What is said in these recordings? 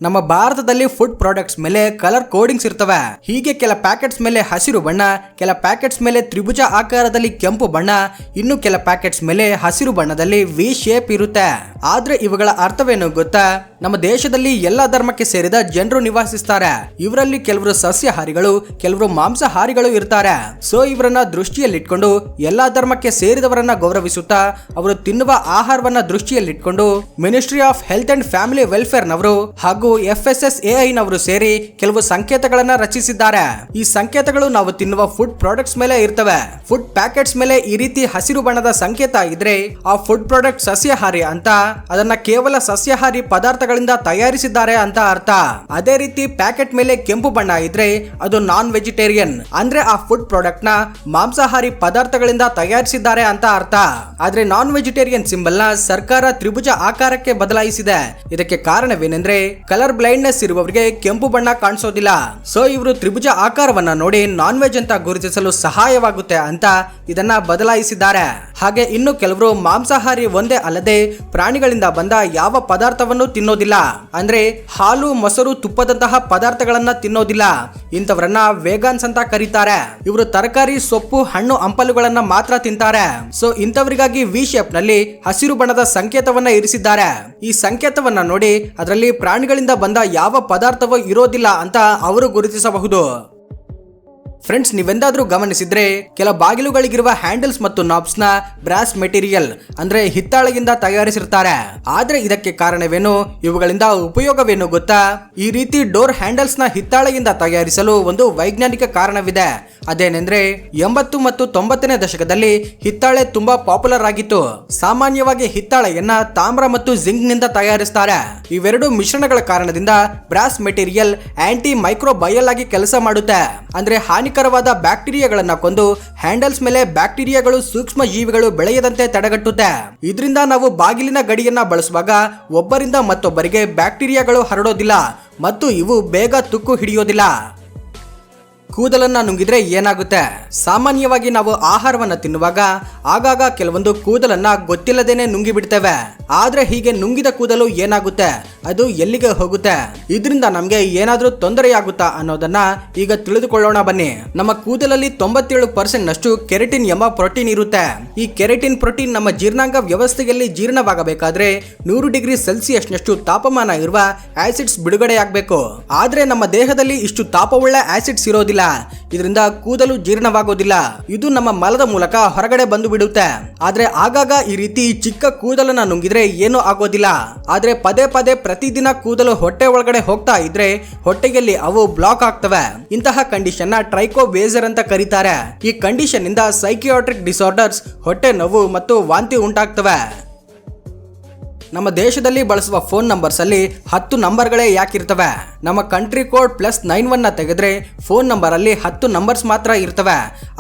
ನಮ್ಮ ಭಾರತದಲ್ಲಿ food products ಮೇಲೆ ಕಲರ್ ಕೋಡಿಂಗ್ಸ್ ಇರ್ತವೆ. ಹೀಗೆ ಕೆಲ ಪ್ಯಾಕೆಟ್ಸ್ ಮೇಲೆ ಹಸಿರು ಬಣ್ಣ, ಕೆಲ ಪ್ಯಾಕೆಟ್ಸ್ ಮೇಲೆ ತ್ರಿಭುಜ ಆಕಾರದಲ್ಲಿ ಕೆಂಪು ಬಣ್ಣ, ಇನ್ನು ಕೆಲ ಪ್ಯಾಕೆಟ್ಸ್ ಮೇಲೆ ಹಸಿರು ಬಣ್ಣದಲ್ಲಿ ವಿ ಶೇಪ್ ಇರುತ್ತೆ. ಆದ್ರೆ ಇವುಗಳ ಅರ್ಥವೇನು ಗೊತ್ತಾ? ನಮ್ಮ ದೇಶದಲ್ಲಿ ಎಲ್ಲಾ ಧರ್ಮಕ್ಕೆ ಸೇರಿದ ಜನರು ನಿವಾಸಿಸ್ತಾರೆ. ಇವರಲ್ಲಿ ಕೆಲವರು ಸಸ್ಯಾಹಾರಿಗಳು, ಕೆಲವರು ಮಾಂಸಾಹಾರಿಗಳು ಇರ್ತಾರೆ. ಸೊ ಇವರನ್ನ ದೃಷ್ಟಿಯಲ್ಲಿಟ್ಕೊಂಡು ಎಲ್ಲಾ ಧರ್ಮಕ್ಕೆ ಸೇರಿದವರನ್ನ ಗೌರವಿಸುತ್ತಾ ಅವರು ತಿನ್ನುವ ಆಹಾರವನ್ನ ದೃಷ್ಟಿಯಲ್ಲಿಟ್ಕೊಂಡು ministry of health and family welfare ನವರು ಹಾಗೂ FSSAI ನವರು ಸೇರಿ ಕೆಲವು ಸಂಕೇತಗಳನ್ನ ರಚಿಸಿದ್ದಾರೆ. ಈ ಸಂಕೇತಗಳು ನಾವು ತಿನ್ನುವ ಫುಡ್ ಪ್ರಾಡಕ್ಟ್ಸ್ ಮೇಲೆ ಇರ್ತವೆ. ಫುಡ್ ಪ್ಯಾಕೆಟ್ಸ್ ಮೇಲೆ ಈ ರೀತಿ ಹಸಿರು ಬಣ್ಣದ ಸಂಕೇತ ಇದ್ರೆ ಆ ಫುಡ್ ಪ್ರಾಡಕ್ಟ್ ಸಸ್ಯಾಹಾರಿ ಅಂತ, ಅದನ್ನ ಕೇವಲ ಸಸ್ಯಾಹಾರಿ ಪದಾರ್ಥಗಳಿಂದ ತಯಾರಿಸಿದ್ದಾರೆ ಅಂತ ಅರ್ಥ. ಅದೇ ರೀತಿ ಪ್ಯಾಕೆಟ್ ಮೇಲೆ ಕೆಂಪು ಬಣ್ಣ ಇದ್ರೆ ಅದು ನಾನ್ ವೆಜಿಟೇರಿಯನ್, ಅಂದ್ರೆ ಆ ಫುಡ್ ಪ್ರಾಡಕ್ಟ್ ನ ಮಾಂಸಾಹಾರಿ ಪದಾರ್ಥಗಳಿಂದ ತಯಾರಿಸಿದ್ದಾರೆ ಅಂತ ಅರ್ಥ. ಆದ್ರೆ ನಾನ್ ವೆಜಿಟೇರಿಯನ್ ಸಿಂಬಲ್ ನ ಸರ್ಕಾರ ತ್ರಿಭುಜ ಆಕಾರಕ್ಕೆ ಬದಲಾಯಿಸಿದೆ. ಇದಕ್ಕೆ ಕಾರಣವೇನೆಂದ್ರೆ ಕಲರ್ ಬ್ಲೈಂಡ್ನೆಸ್ ಇರುವವರಿಗೆ ಕೆಂಪು ಬಣ್ಣ ಕಾಣಿಸೋದಿಲ್ಲ. ಸೊ ಇವರು ತ್ರಿಭುಜ ಆಕಾರವನ್ನ ನೋಡಿ ನಾನ್ ವೆಜ್ ಅಂತ ಗುರುತಿಸಲು ಸಹಾಯವಾಗುತ್ತೆ ಅಂತ ಇದನ್ನ ಬದಲಾಯಿಸಿದ್ದಾರೆ. ಹಾಗೆ ಇನ್ನು ಕೆಲವರು ಮಾಂಸಾಹಾರಿ ಒಂದೇ ಅಲ್ಲದೆ ಪ್ರಾಣಿಗಳಿಂದ ಬಂದ ಯಾವ ಪದಾರ್ಥವನ್ನು ತಿನ್ನೋದಿಲ್ಲ, ಅಂದ್ರೆ ಹಾಲು, ಮೊಸರು, ತುಪ್ಪದಂತಹ ಪದಾರ್ಥಗಳನ್ನ ತಿನ್ನೋದಿಲ್ಲ. ಇಂಥವರನ್ನ ವೇಗಾನ್ಸ್ ಅಂತ ಕರೀತಾರೆ. ಇವರು ತರಕಾರಿ, ಸೊಪ್ಪು, ಹಣ್ಣು, ಹಂಪಲುಗಳನ್ನ ಮಾತ್ರ ತಿಂತಾರೆ. ಸೊ ಇಂಥವರಿಗಾಗಿ ವಿ ಶೇಪ್ ನಲ್ಲಿ ಹಸಿರು ಬಣ್ಣದ ಸಂಕೇತವನ್ನ ಇರಿಸಿದ್ದಾರೆ. ಈ ಸಂಕೇತವನ್ನ ನೋಡಿ ಅದರಲ್ಲಿ ಪ್ರಾಣಿಗಳಿಂದ ಬಂದ ಯಾವ ಪದಾರ್ಥವೂ ಇರೋದಿಲ್ಲ ಅಂತ ಅವರು ಗುರುತಿಸಬಹುದು. ಫ್ರೆಂಡ್ಸ್, ನೀವೆಂದಾದ್ರೂ ಗಮನಿಸಿದ್ರೆ ಕೆಲ ಬಾಗಿಲುಗಳಿಗಿರುವ ಹ್ಯಾಂಡಲ್ಸ್ ಮತ್ತು ನಾಬ್ಸ್ ನ ಬ್ರಾಸ್ ಮೆಟೀರಿಯಲ್ ಅಂದ್ರೆ ಹಿತ್ತಾಳೆಯಿಂದ ತಯಾರಿಸಿರ್ತಾರೆ. ಆದ್ರೆ ಇದಕ್ಕೆ ಕಾರಣವೇನು, ಇವುಗಳಿಂದ ಉಪಯೋಗವೇನು ಗೊತ್ತಾ? ಈ ರೀತಿ ಡೋರ್ ಹ್ಯಾಂಡಲ್ಸ್ ನ ಹಿತ್ತಾಳೆಯಿಂದ ತಯಾರಿಸಲು ಒಂದು ವೈಜ್ಞಾನಿಕ ಕಾರಣವಿದೆ. ಅದೇನೆಂದ್ರೆ 80 ಮತ್ತು 90ನೇ ದಶಕದಲ್ಲಿ ಹಿತ್ತಾಳೆ ತುಂಬಾ ಪಾಪ್ಯುಲರ್ ಆಗಿತ್ತು. ಸಾಮಾನ್ಯವಾಗಿ ಹಿತ್ತಾಳೆಯನ್ನ ತಾಮ್ರ ಮತ್ತು ಜಿಂಕ್ ನಿಂದ ತಯಾರಿಸ್ತಾರೆ. ಇವೆರಡು ಮಿಶ್ರಣಗಳ ಕಾರಣದಿಂದ ಬ್ರಾಸ್ ಮೆಟೀರಿಯಲ್ ಆಂಟಿ ಮೈಕ್ರೋಬಯಲ್ ಆಗಿ ಕೆಲಸ ಮಾಡುತ್ತೆ. ಅಂದ್ರೆ ಹಾನಿಕರವಾದ ಬ್ಯಾಕ್ಟೀರಿಯಾಗಳನ್ನ ಕೊಂದು ಹ್ಯಾಂಡಲ್ಸ್ ಮೇಲೆ ಬ್ಯಾಕ್ಟೀರಿಯಾಗಳು, ಸೂಕ್ಷ್ಮ ಜೀವಿಗಳು ಬೆಳೆಯದಂತೆ ತಡೆಗಟ್ಟುತ್ತೆ. ಇದರಿಂದ ನಾವು ಬಾಗಿಲಿನ ಗಡಿಯನ್ನ ಬಳಸುವಾಗ ಒಬ್ಬರಿಂದ ಮತ್ತೊಬ್ಬರಿಗೆ ಬ್ಯಾಕ್ಟೀರಿಯಾಗಳು ಹರಡೋದಿಲ್ಲ ಮತ್ತು ಇವು ಬೇಗ ತುಕ್ಕು ಹಿಡಿಯೋದಿಲ್ಲ. ಕೂದಲನ್ನ ನುಂಗಿದ್ರೆ ಏನಾಗುತ್ತೆ? ಸಾಮಾನ್ಯವಾಗಿ ನಾವು ಆಹಾರವನ್ನ ತಿನ್ನುವಾಗ ಆಗಾಗ ಕೆಲವೊಂದು ಕೂದಲನ್ನ ಗೊತ್ತಿಲ್ಲದೇನೆ ನುಂಗಿ ಬಿಡ್ತೇವೆ. ಆದ್ರೆ ಹೀಗೆ ನುಂಗಿದ ಕೂದಲು ಏನಾಗುತ್ತೆ, ಅದು ಎಲ್ಲಿಗೆ ಹೋಗುತ್ತೆ, ಇದರಿಂದ ನಮ್ಗೆ ಏನಾದ್ರೂ ತೊಂದರೆಯಾಗುತ್ತಾ ಅನ್ನೋದನ್ನ ಈಗ ತಿಳಿದುಕೊಳ್ಳೋಣ ಬನ್ನಿ. ನಮ್ಮ ಕೂದಲಲ್ಲಿ 97% ನಷ್ಟು ಕೆರಟಿನ್ ಎಂಬ ಪ್ರೋಟೀನ್ ಇರುತ್ತೆ. ಈ ಕೆರಟಿನ್ ಪ್ರೋಟೀನ್ ನಮ್ಮ ಜೀರ್ಣಾಂಗ ವ್ಯವಸ್ಥೆಯಲ್ಲಿ ಜೀರ್ಣವಾಗಬೇಕಾದ್ರೆ 100 ಡಿಗ್ರಿ ಸೆಲ್ಸಿಯಸ್ ನಷ್ಟು ತಾಪಮಾನ ಇರುವ ಆಸಿಡ್ಸ್ ಬಿಡುಗಡೆಯಾಗಬೇಕು. ಆದ್ರೆ ನಮ್ಮ ದೇಹದಲ್ಲಿ ಇಷ್ಟು ತಾಪವುಳ್ಳ ಆಸಿಡ್ಸ್ ಇರೋದಿಲ್ಲ. ಇದರಿಂದ ಕೂದಲು ಜೀರ್ಣವಾಗೋದಿಲ್ಲ. ಇದು ನಮ್ಮ ಮಲದ ಮೂಲಕ ಹೊರಗಡೆ ಬಂದು ಬಿಡುತ್ತೆ. ಆದ್ರೆ ಆಗಾಗ ಈ ರೀತಿ ಚಿಕ್ಕ ಕೂದಲನ್ನ ನುಂಗಿದ್ರೆ ಏನೂ ಆಗೋದಿಲ್ಲ. ಆದ್ರೆ ಪದೇ ಪದೇ ಪ್ರತಿದಿನ ಕೂದಲು ಹೊಟ್ಟೆ ಒಳಗಡೆ ಹೋಗ್ತಾ ಇದ್ರೆ ಹೊಟ್ಟೆಯಲ್ಲಿ ಅವು ಬ್ಲಾಕ್ ಆಗ್ತವೆ. ಇಂತಹ ಕಂಡೀಷನ್ ನ ಟ್ರೈಕೋವೇಸರ್ ಅಂತ ಕರೀತಾರೆ. ಈ ಕಂಡೀಷನ್ ಇಂದ ಸೈಕಿಯಾಟ್ರಿಕ್ ಡಿಸಾರ್ಡರ್ಸ್, ಹೊಟ್ಟೆ ನೋವು ಮತ್ತು ವಾಂತಿ ಉಂಟಾಗ್ತವೆ. ನಮ್ಮ ದೇಶದಲ್ಲಿ ಬಳಸುವ ಫೋನ್ ನಂಬರ್ಸ್ ಅಲ್ಲಿ 10 ನಂಬರ್ಗಳೇ ಯಾಕಿರ್ತವೆ? ನಮ್ಮ ಕಂಟ್ರಿ ಕೋಡ್ +91 ತೆಗೆದ್ರೆ ಫೋನ್ ನಂಬರ್ ಅಲ್ಲಿ 10 ನಂಬರ್ಸ್ ಮಾತ್ರ ಇರ್ತವೆ.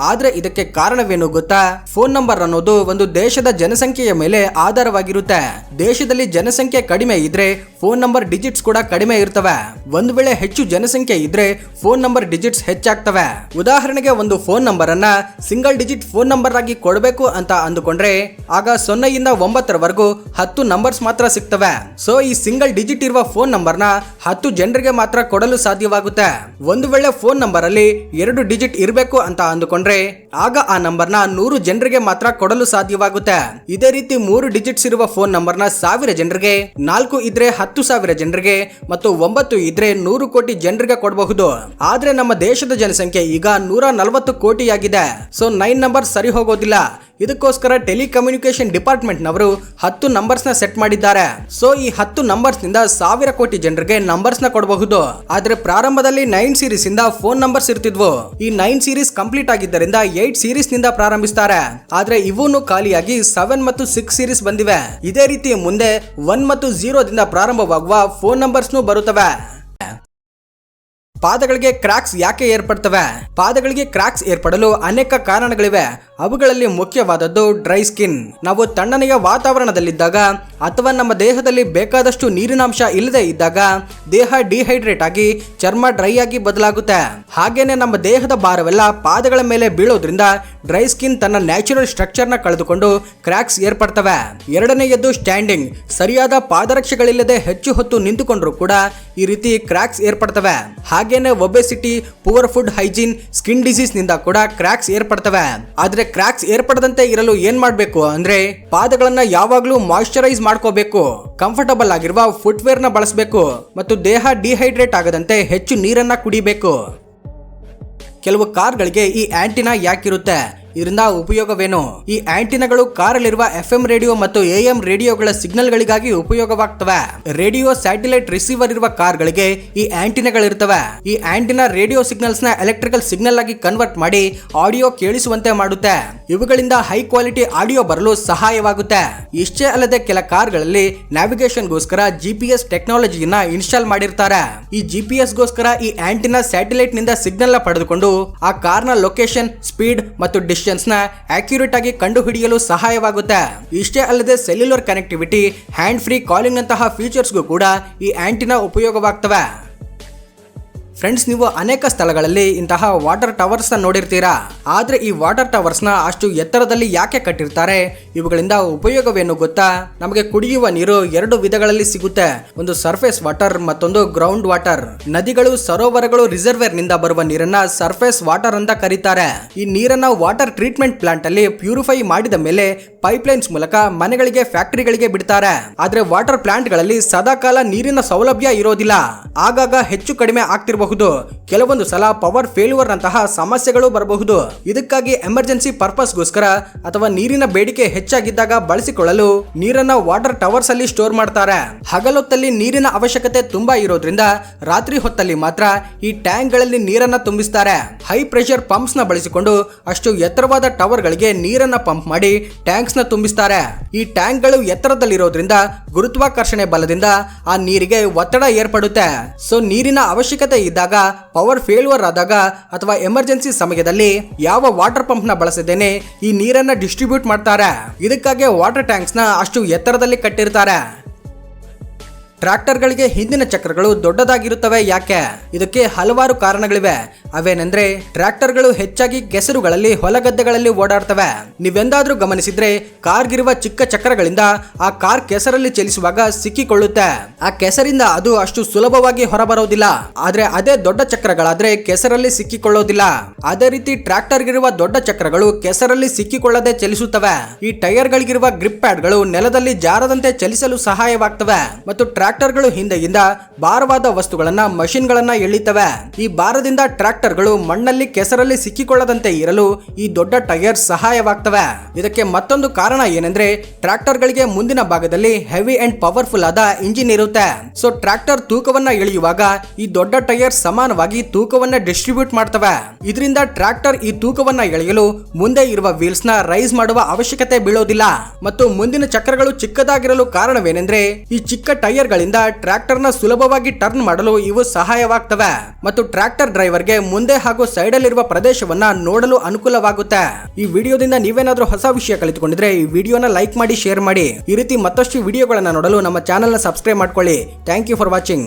ಆದ್ರೆ ಇದಕ್ಕೆ ಕಾರಣವೇನು ಗೊತ್ತಾ? ಫೋನ್ ನಂಬರ್ ಅನ್ನೋದು ಒಂದು ದೇಶದ ಜನಸಂಖ್ಯೆಯ ಮೇಲೆ ಆಧಾರವಾಗಿರುತ್ತೆ. ದೇಶದಲ್ಲಿ ಜನಸಂಖ್ಯೆ ಕಡಿಮೆ ಇದ್ರೆ ಫೋನ್ ನಂಬರ್ ಡಿಜಿಟ್ಸ್ ಕೂಡ ಕಡಿಮೆ ಇರ್ತವೆ. ಒಂದು ವೇಳೆ ಹೆಚ್ಚು ಜನಸಂಖ್ಯೆ ಇದ್ರೆ ಫೋನ್ ನಂಬರ್ ಡಿಜಿಟ್ಸ್ ಹೆಚ್ಚಾಗ್ತವೆ. ಉದಾಹರಣೆಗೆ ಒಂದು ಫೋನ್ ನಂಬರ್ ಅನ್ನ ಸಿಂಗಲ್ ಡಿಜಿಟ್ ಫೋನ್ ನಂಬರ್ ಆಗಿ ಕೊಡಬೇಕು ಅಂತ ಅಂದುಕೊಂಡ್ರೆ ಆಗ 0 ಇಂದ 9 10 ನಂಬರ್ಸ್ ಮಾತ್ರ ಸಿಗ್ತವೆ. ಸೊ ಈ ಸಿಂಗಲ್ ಡಿಜಿಟ್ ಇರುವ ಫೋನ್ ನಂಬರ್ ನ 10 ಜನರಿಗೆ ಮಾತ್ರ ಕೊಡಲು ಸಾಧ್ಯವಾಗುತ್ತೆ. ಒಂದು ವೇಳೆ ಫೋನ್ ನಂಬರ್ ಅಲ್ಲಿ 2 ಡಿಜಿಟ್ ಇರಬೇಕು ಅಂತ ಅಂದುಕೊಂಡ್ರೆ ಆಗ ಆ ನಂಬರ್ ನ 100 ಜನರಿಗೆ ಮಾತ್ರ ಕೊಡಲು ಸಾಧ್ಯವಾಗುತ್ತೆ. ಇದೇ ರೀತಿ 3 ಡಿಜಿಟ್ಸ್ ಇರುವ ಫೋನ್ ನಂಬರ್ ನ 1000 ಜನರಿಗೆ, 4 ಇದ್ರೆ 10,000 ಜನರಿಗೆ ಮತ್ತು 9 ಇದ್ರೆ 100 ಕೋಟಿ ಜನರಿಗೆ ಕೊಡಬಹುದು. ಆದ್ರೆ ನಮ್ಮ ದೇಶದ ಜನಸಂಖ್ಯೆ ಈಗ 140 ಕೋಟಿಯಾಗಿದೆ. ಸೊ 9 ನಂಬರ್ ಸರಿ ಹೋಗೋದಿಲ್ಲ. ಇದಕ್ಕೋಸ್ಕರ ಟೆಲಿಕಮ್ಯುನಿಕೇಶನ್ ಡಿಪಾರ್ಟ್ಮೆಂಟ್ ನವರು 10 ನಂಬರ್ಸ್ ನ ಸೆಟ್ ಮಾಡಿದ್ದಾರೆ. ಸೊ ಈ 10 ನಂಬರ್ಸ್ ನಿಂದ 1000 ಕೋಟಿ ಜನರಿಗೆ ನಂಬರ್ಸ್ ನ ಕೊಡಬಹುದು. ಆದ್ರೆ ಪ್ರಾರಂಭದಲ್ಲಿ 9 ಸೀರೀಸ್ ಇಂದ ಫೋನ್ ನಂಬರ್ಸ್ ಇರ್ತಿದ್ವು. ಈ 9 ಸೀರೀಸ್ ಕಂಪ್ಲೀಟ್ ಆಗಿದ್ದರಿಂದ 8 ಸೀರೀಸ್ ನಿಂದ ಪ್ರಾರಂಭಿಸ್ತಾರೆ. ಆದ್ರೆ ಇವನು ಖಾಲಿಯಾಗಿ 7 ಮತ್ತು 6 ಸೀರೀಸ್ ಬಂದಿವೆ. ಇದೇ ರೀತಿ ಮುಂದೆ 1 ಮತ್ತು 0 ದಿಂದ ಪ್ರಾರಂಭವಾಗುವ ಫೋನ್ ನಂಬರ್ಸ್ ಬರುತ್ತವೆ. ಪಾದಗಳಿಗೆ ಕ್ರಾಕ್ಸ್ ಯಾಕೆ ಏರ್ಪಡ್ತವೆ? ಪಾದಗಳಿಗೆ ಕ್ರಾಕ್ಸ್ ಏರ್ಪಡಲು ಅನೇಕ ಕಾರಣಗಳಿವೆ. ಅವುಗಳಲ್ಲಿ ಮುಖ್ಯವಾದದ್ದು ಡ್ರೈ ಸ್ಕಿನ್. ನಾವು ತಣ್ಣನೆಯ ವಾತಾವರಣದಲ್ಲಿದ್ದಾಗ ಅಥವಾ ನಮ್ಮ ದೇಹದಲ್ಲಿ ಬೇಕಾದಷ್ಟು ನೀರಿನಾಂಶ ಇಲ್ಲದೆ ಇದ್ದಾಗ ದೇಹ ಡಿಹೈಡ್ರೇಟ್ ಆಗಿ ಚರ್ಮ ಡ್ರೈ ಆಗಿ ಬದಲಾಗುತ್ತೆ. ಹಾಗೇನೆ ನಮ್ಮ ದೇಹದ ಭಾರವೆಲ್ಲ ಪಾದಗಳ ಮೇಲೆ ಬೀಳೋದ್ರಿಂದ ಡ್ರೈ ಸ್ಕಿನ್ ತನ್ನ ನ್ಯಾಚುರಲ್ ಸ್ಟ್ರಕ್ಚರ್ ನ ಕಳೆದುಕೊಂಡು ಕ್ರ್ಯಾಕ್ಸ್ ಏರ್ಪಡ್ತವೆ. ಎರಡನೆಯದ್ದು ಸ್ಟ್ಯಾಂಡಿಂಗ್. ಸರಿಯಾದ ಪಾದರಕ್ಷೆಗಳಿಲ್ಲದೆ ಹೆಚ್ಚು ಹೊತ್ತು ನಿಂತುಕೊಂಡ್ರು ಕೂಡ ಈ ರೀತಿ ಕ್ರ್ಯಾಕ್ಸ್ ಏರ್ಪಡ್ತವೆ. ಹಾಗೇನೆ obesity, poor food hygiene, skin disease ನಿಂದ ಕೂಡ ಕ್ರ್ಯಾಕ್ಸ್ ಏರ್ಪಡ್ತವೆ. ಆದ್ರೆ ಕ್ರ್ಯಾಕ್ಸ್ ಏರ್ಪಡದಂತೆ ಇರಲು ಏನ್ ಮಾಡ್ಬೇಕು ಅಂದ್ರೆ ಪಾದಗಳನ್ನ ಯಾವಾಗ್ಲೂ ಮಾಯಿಶ್ಚರೈಸ್ ಮಾಡ್ಕೋಬೇಕು, ಕಂಫರ್ಟಬಲ್ ಆಗಿರುವ ಫುಟ್ವೇರ್ ನ ಬಳಸಬೇಕು ಮತ್ತು ದೇಹ ಡಿಹೈಡ್ರೇಟ್ ಆಗದಂತೆ ಹೆಚ್ಚು ನೀರನ್ನ ಕುಡಿಬೇಕು. ಕೆಲವು ಕಾರ್ಗಳಿಗೆ ಈ ಆಂಟಿನಾ ಯಾಕಿರುತ್ತೆ, ಇದರಿಂದ ಉಪಯೋಗವೇನು? ಈ ಆಂಟಿನಾಗಳು ಕಾರಲ್ಲಿರುವ FM ರೇಡಿಯೋ ಮತ್ತು AM ರೇಡಿಯೋಗಳ ಸಿಗ್ನಲ್ ಗಳಿಗಾಗಿ ಉಪಯೋಗವಾಗ್ತವೆ. ರೇಡಿಯೋ ಸ್ಯಾಟಲೈಟ್ ರಿಸೀವರ್ ಇರುವ ಕಾರ್ಗಳಿಗೆ ಈ ಆಂಟಿನಾಗಳಿರ್ತವೆ. ಈ ಆಂಟಿನಾ ರೇಡಿಯೋ ಸಿಗ್ನಲ್ಸ್ ನ ಎಲೆಕ್ಟ್ರಿಕಲ್ ಸಿಗ್ನಲ್ ಆಗಿ ಕನ್ವರ್ಟ್ ಮಾಡಿ ಆಡಿಯೋ ಕೇಳಿಸುವಂತೆ ಮಾಡುತ್ತೆ. ಇವುಗಳಿಂದ ಹೈ ಕ್ವಾಲಿಟಿ ಆಡಿಯೋ ಬರಲು ಸಹಾಯವಾಗುತ್ತೆ. ಇಷ್ಟೇ ಅಲ್ಲದೆ ಕೆಲ ಕಾರ್ಗಳಲ್ಲಿ ನ್ಯಾವಿಗೇಷನ್ ಗೋಸ್ಕರ GPS ಟೆಕ್ನಾಲಜಿಯನ್ನ ಇನ್ಸ್ಟಾಲ್ ಮಾಡಿರ್ತಾರೆ. ಈ GPS ಗೋಸ್ಕರ ಈ ಆಂಟಿನಾ ಸ್ಯಾಟಲೈಟ್ ನಿಂದ ಸಿಗ್ನಲ್ ನ ಪಡೆದುಕೊಂಡು ಆ ಕಾರ್ನ ಲೊಕೇಶನ್, ಸ್ಪೀಡ್ ಮತ್ತು ಡಿಸ್ಟೆನ್ಸ್ ನ ಅಕ್ಯುರೇಟ್ ಆಗಿ ಕಂಡುಹಿಡಿಯಲು ಸಹಾಯವಾಗುತ್ತೆ. ಇಷ್ಟೇ ಅಲ್ಲದೆ cellular connectivity, hand free calling ನಂತಹ ಫೀಚರ್ಸ್ಗೂ ಕೂಡ ಈ ಆಂಟಿನಾ ಉಪಯೋಗವಾಗ್ತವೆ. ಫ್ರೆಂಡ್ಸ್, ನೀವು ಅನೇಕ ಸ್ಥಳಗಳಲ್ಲಿ ಇಂತಹ ವಾಟರ್ ಟವರ್ಸ್ ನೋಡಿರ್ತೀರಾ. ಆದ್ರೆ ಈ ವಾಟರ್ ಟವರ್ಸ್ ನ ಅಷ್ಟು ಎತ್ತರದಲ್ಲಿ ಯಾಕೆ ಕಟ್ಟಿರ್ತಾರೆ? ಇವುಗಳಿಂದ ಉಪಯೋಗವೇನು ಗೊತ್ತಾ? ನಮಗೆ ಕುಡಿಯುವ ನೀರು ಎರಡು ವಿಧಗಳಲ್ಲಿ ಸಿಗುತ್ತೆ. ಒಂದು ಸರ್ಫೇಸ್ ವಾಟರ್, ಮತ್ತೊಂದು ಗ್ರೌಂಡ್ ವಾಟರ್. ನದಿಗಳು, ಸರೋವರಗಳು, ರಿಸರ್ವೇರ್ ನಿಂದ ಬರುವ ನೀರನ್ನ ಸರ್ಫೇಸ್ ವಾಟರ್ ಅಂತ ಕರೀತಾರೆ. ಈ ನೀರನ್ನ ವಾಟರ್ ಟ್ರೀಟ್ಮೆಂಟ್ ಪ್ಲಾಂಟ್ ಅಲ್ಲಿ ಪ್ಯೂರಿಫೈ ಮಾಡಿದ ಮೇಲೆ ಪೈಪ್ಲೈನ್ಸ್ ಮೂಲಕ ಮನೆಗಳಿಗೆ, ಫ್ಯಾಕ್ಟರಿಗಳಿಗೆ ಬಿಡ್ತಾರೆ. ಆದ್ರೆ ವಾಟರ್ ಪ್ಲಾಂಟ್ ಗಳಲ್ಲಿ ಸದಾಕಾಲ ನೀರಿನ ಸೌಲಭ್ಯ ಇರೋದಿಲ್ಲ. ಆಗಾಗ ಹೆಚ್ಚು ಕಡಿಮೆ ಆಗ್ತಿರಬಹುದು. ಕೆಲವೊಂದು ಸಲ ಪವರ್ ಫೇಲ್ಯೂರ್ ನಂತಹ ಸಮಸ್ಯೆಗಳು ಬರಬಹುದು. ಇದಕ್ಕಾಗಿ ಎಮರ್ಜೆನ್ಸಿ ಪರ್ಪಸ್ ಗೋಸ್ಕರ ಅಥವಾ ನೀರಿನ ಬೇಡಿಕೆ ಹೆಚ್ಚಾಗಿದ್ದಾಗ ಬಳಸಿಕೊಳ್ಳಲು ನೀರನ್ನ ವಾಟರ್ ಟವರ್ಸ್ ಅಲ್ಲಿ ಸ್ಟೋರ್ ಮಾಡ್ತಾರೆ. ಹಗಲೊತ್ತಲ್ಲಿ ನೀರಿನ ಅವಶ್ಯಕತೆ ತುಂಬಾ ಇರೋದ್ರಿಂದ ರಾತ್ರಿ ಹೊತ್ತಲ್ಲಿ ಮಾತ್ರ ಈ ಟ್ಯಾಂಕ್ ಗಳಲ್ಲಿ ನೀರನ್ನ ತುಂಬಿಸ್ತಾರೆ. ಹೈ ಪ್ರೆಷರ್ ಪಂಪ್ಸ್ ನ ಬಳಸಿಕೊಂಡು ಅಷ್ಟು ಎತ್ತರವಾದ ಟವರ್ ಗಳಿಗೆ ನೀರನ್ನ ಪಂಪ್ ಮಾಡಿ ಟ್ಯಾಂಕ್ಸ್ ನ ತುಂಬಿಸ್ತಾರೆ. ಈ ಟ್ಯಾಂಕ್ ಗಳು ಎತ್ತರದಲ್ಲಿರೋದ್ರಿಂದ ಗುರುತ್ವಾಕರ್ಷಣೆ ಬಲದಿಂದ ಆ ನೀರಿಗೆ ಒತ್ತಡ ಏರ್ಪಡುತ್ತೆ. ಸೊ ನೀರಿನ ಅವಶ್ಯಕತೆ ಇದ್ದಾಗ, ಪವರ್ ಫೇಲ್ಯೂರ್ ಆದಾಗ ಅಥವಾ ಎಮರ್ಜೆನ್ಸಿ ಸಮಯದಲ್ಲಿ ಯಾವ ವಾಟರ್ ಪಂಪ್ ನ ಬಳಸದೇನೆ ಈ ನೀರನ್ನ ಡಿಸ್ಟ್ರಿಬ್ಯೂಟ್ ಮಾಡ್ತಾರೆ. ಇದಕ್ಕಾಗಿ ವಾಟರ್ ಟ್ಯಾಂಕ್ಸ್ ನ ಅಷ್ಟು ಎತ್ತರದಲ್ಲಿ ಕಟ್ಟಿರ್ತಾರೆ. ಟ್ರ್ಯಾಕ್ಟರ್ಗಳಿಗೆ ಹಿಂದಿನ ಚಕ್ರಗಳು ದೊಡ್ಡದಾಗಿರುತ್ತವೆ ಯಾಕೆ? ಇದಕ್ಕೆ ಹಲವಾರು ಕಾರಣಗಳಿವೆ. ಅವೇನೆಂದ್ರೆ ಟ್ರ್ಯಾಕ್ಟರ್ಗಳು ಹೆಚ್ಚಾಗಿ ಕೆಸರುಗಳಲ್ಲಿ, ಹೊಲಗದ್ದೆಗಳಲ್ಲಿ ಓಡಾಡ್ತವೆ. ನೀವೆಂದಾದ್ರೂ ಗಮನಿಸಿದ್ರೆ ಕಾರ್ಗಿರುವ ಚಿಕ್ಕ ಚಕ್ರಗಳಿಂದ ಆ ಕಾರ್ ಕೆಸರಲ್ಲಿ ಚಲಿಸುವಾಗ ಸಿಕ್ಕಿಕೊಳ್ಳುತ್ತೆ. ಆ ಕೆಸರಿಂದ ಅದು ಅಷ್ಟು ಸುಲಭವಾಗಿ ಹೊರಬರೋದಿಲ್ಲ. ಆದ್ರೆ ಅದೇ ದೊಡ್ಡ ಚಕ್ರಗಳಾದ್ರೆ ಕೆಸರಲ್ಲಿ ಸಿಕ್ಕಿಕೊಳ್ಳೋದಿಲ್ಲ. ಅದೇ ರೀತಿ ಟ್ರ್ಯಾಕ್ಟರ್ಗಿರುವ ದೊಡ್ಡ ಚಕ್ರಗಳು ಕೆಸರಲ್ಲಿ ಸಿಕ್ಕಿಕೊಳ್ಳದೆ ಚಲಿಸುತ್ತವೆ. ಈ ಟೈರ್ ಗಳಿಗಿರುವ ಗ್ರಿಪ್ ಪ್ಯಾಡ್ ಗಳು ನೆಲದಲ್ಲಿ ಜಾರದಂತೆ ಚಲಿಸಲು ಸಹಾಯವಾಗ್ತವೆ ಮತ್ತು ಟ್ರ್ಯಾಕ್ಟರ್ಗಳು ಹಿಂದೆಯಿಂದ ಭಾರವಾದ ವಸ್ತುಗಳನ್ನ, ಮಷಿನ್ ಗಳನ್ನ ಎಳಿತವೆ. ಈ ಭಾರದಿಂದ ಟ್ರ್ಯಾಕ್ಟರ್ಗಳು ಮಣ್ಣಲ್ಲಿ, ಕೆಸರಲ್ಲಿ ಸಿಕ್ಕಿಕೊಳ್ಳದಂತೆ ಇರಲು ಈ ದೊಡ್ಡ ಟೈರ್ ಸಹಾಯವಾಗ್ತವೆ. ಇದಕ್ಕೆ ಮತ್ತೊಂದು ಕಾರಣ ಏನೆಂದ್ರೆ ಟ್ರ್ಯಾಕ್ಟರ್ ಗಳಿಗೆ ಮುಂದಿನ ಭಾಗದಲ್ಲಿ ಹೆವಿ ಅಂಡ್ ಪವರ್ಫುಲ್ ಆದ ಇಂಜಿನ್ ಇರುತ್ತೆ. ಸೊ ಟ್ರ್ಯಾಕ್ಟರ್ ತೂಕವನ್ನ ಎಳೆಯುವಾಗ ಈ ದೊಡ್ಡ ಟೈರ್ ಸಮಾನವಾಗಿ ತೂಕವನ್ನ ಡಿಸ್ಟ್ರಿಬ್ಯೂಟ್ ಮಾಡ್ತವೆ. ಇದರಿಂದ ಟ್ರ್ಯಾಕ್ಟರ್ ಈ ತೂಕವನ್ನ ಎಳೆಯಲು ಮುಂದೆ ಇರುವ ವೀಲ್ಸ್ ನ ರೈಸ್ ಮಾಡುವ ಅವಶ್ಯಕತೆ ಬೀಳೋದಿಲ್ಲ. ಮತ್ತು ಮುಂದಿನ ಚಕ್ರಗಳು ಚಿಕ್ಕದಾಗಿರಲು ಕಾರಣವೇನೆಂದ್ರೆ ಈ ಚಿಕ್ಕ ಟೈರ್ ಗಳಿಂದ ಟ್ರ್ಯಾಕ್ಟರ್ ನ ಸುಲಭವಾಗಿ ಟರ್ನ್ ಮಾಡಲು ಇವು ಸಹಾಯವಾಗ್ತವೆ ಮತ್ತು ಟ್ರ್ಯಾಕ್ಟರ್ ಡ್ರೈವರ್ಗೆ ಮುಂದೆ ಹಾಗೂ ಸೈಡ್ ಅಲ್ಲಿರುವ ಪ್ರದೇಶವನ್ನ ನೋಡಲು ಅನುಕೂಲವಾಗುತ್ತೆ. ಈ ವಿಡಿಯೋದಿಂದ ನೀವೇನಾದ್ರೂ ಹೊಸ ವಿಷಯ ಕಲಿತುಕೊಂಡಿದ್ರೆ ಈ ವಿಡಿಯೋನ ಲೈಕ್ ಮಾಡಿ, ಶೇರ್ ಮಾಡಿ. ಈ ರೀತಿ ಮತ್ತಷ್ಟು ವಿಡಿಯೋಗಳನ್ನ ನೋಡಲು ನಮ್ಮ ಚಾನೆಲ್ ನ ಸಬ್ಸ್ಕ್ರೈಬ್ ಮಾಡ್ಕೊಳ್ಳಿ. Thank you for watching.